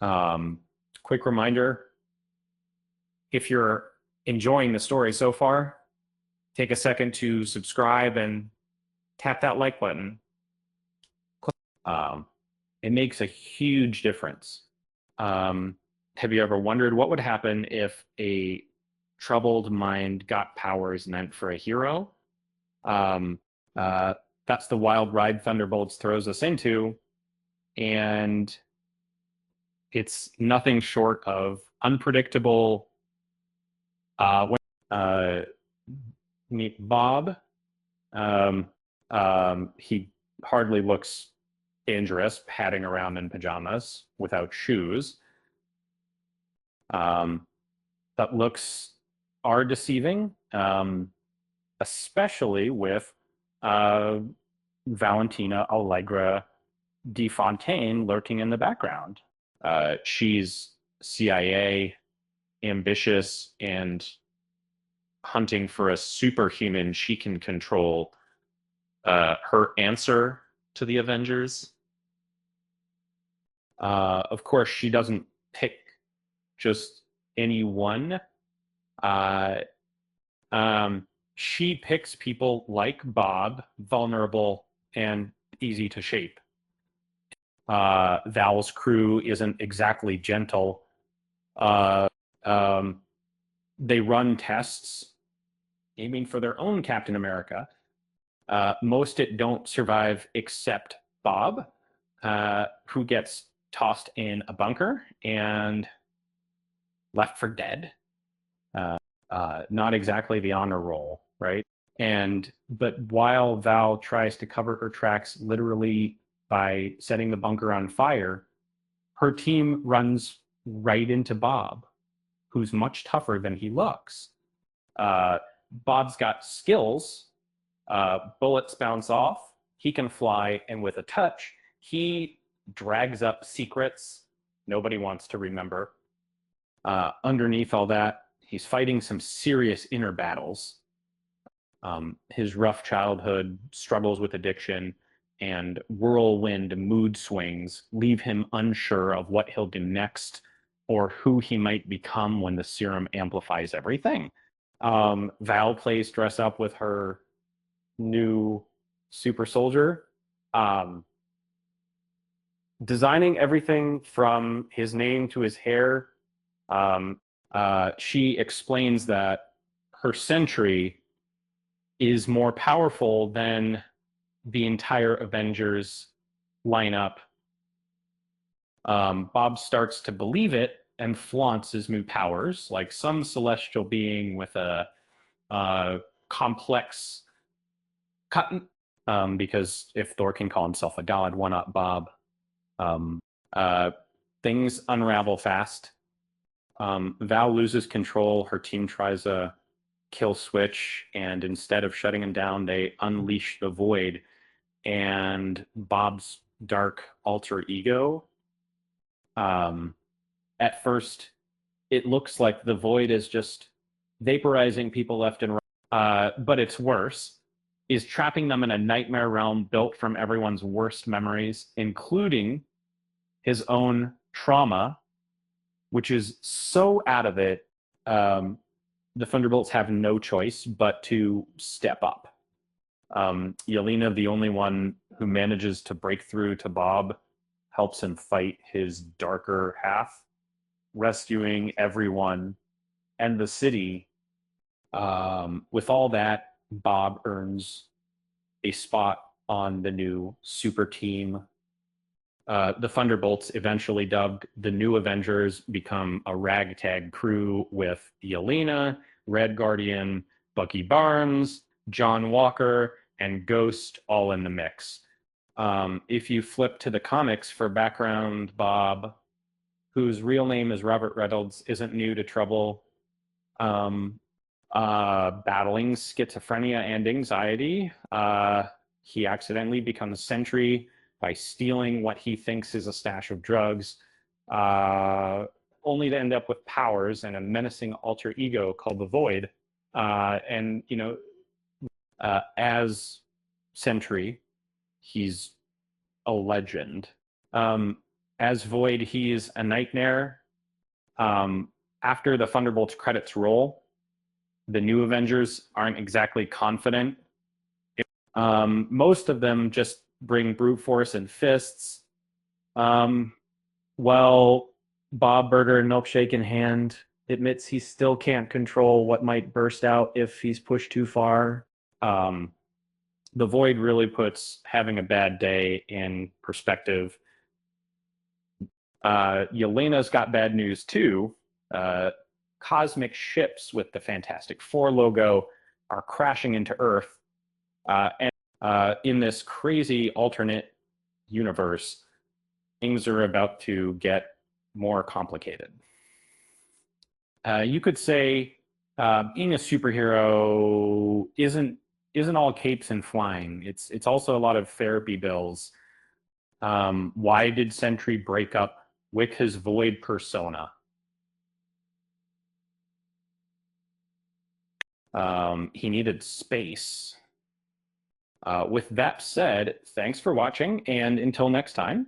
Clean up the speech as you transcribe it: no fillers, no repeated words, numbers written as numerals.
Um, Quick reminder, if you're enjoying the story so far, take a second to subscribe and tap that like button. Um, it makes a huge difference. Um, have you ever wondered what would happen if a troubled mind got powers meant for a hero? Um, uh, that's the wild ride Thunderbolts throws us into, and it's nothing short of unpredictable. Uh, Meet Bob. Um, he hardly looks dangerous, padding around in pajamas without shoes. Um, that looks are deceiving, especially with uh, Valentina Allegra de Fontaine lurking in the background. She's CIA, ambitious, and hunting for a superhuman she can control. Her answer to the Avengers. Of course, she doesn't pick just anyone. Uh, she picks people like Bob, vulnerable and easy to shape. Val's crew isn't exactly gentle. Uh, um, they run tests aiming for their own Captain America. Most it don't survive except Bob, who gets tossed in a bunker and left for dead. Uh, not exactly the honor roll, right? But while Val tries to cover her tracks literally by setting the bunker on fire, her team runs right into Bob, who's much tougher than he looks. Uh, Bob's got skills. Bullets bounce off. He can fly, and with a touch, he drags up secrets nobody wants to remember. Underneath all that, he's fighting some serious inner battles. His rough childhood, struggles with addiction, and whirlwind mood swings leave him unsure of what he'll do next or who he might become when the serum amplifies everything. Val plays dress up with her new super soldier, um, designing everything from his name to his hair. Um, she explains that her sentry is more powerful than the entire Avengers lineup. Bob starts to believe it and flaunts his new powers, like some celestial being with a complex cut. Because if Thor can call himself a god, why not Bob? Um, uh, Things unravel fast. Val loses control. Her team tries a kill switch, and instead of shutting him down, they unleash the void. And Bob's dark alter ego. Um, at first, it looks like the void is just vaporizing people left and right, but it's worse. Is trapping them in a nightmare realm built from everyone's worst memories, including his own trauma, which is so out of it. Um, the Thunderbolts have no choice but to step up. Yelena, the only one who manages to break through to Bob, helps him fight his darker half, rescuing everyone and the city. With all that, Bob earns a spot on the new super team. The Thunderbolts, eventually dubbed the New Avengers, become a ragtag crew with Yelena, Red Guardian, Bucky Barnes, John Walker, and Ghost all in the mix. If you flip to the comics for background, Bob, whose real name is Robert Reynolds, isn't new to trouble. Um, Battling schizophrenia and anxiety. He accidentally becomes Sentry by stealing what he thinks is a stash of drugs, only to end up with powers and a menacing alter ego called the Void. And, you know, as Sentry, he's a legend. Um, As Void, he's a nightmare. After the Thunderbolts credits roll, the new Avengers aren't exactly confident. Most of them just bring brute force and fists. Well, Bob Burger, milkshake in hand, admits he still can't control what might burst out if he's pushed too far. Um, the Void really puts having a bad day in perspective. Yelena's got bad news too. Cosmic ships with the Fantastic Four logo are crashing into Earth. And in this crazy alternate universe, things are about to get more complicated. You could say being a superhero isn't all capes and flying. It's also a lot of therapy bills. Why did Sentry break up with his Void persona? He needed space. With that said, thanks for watching, and until next time.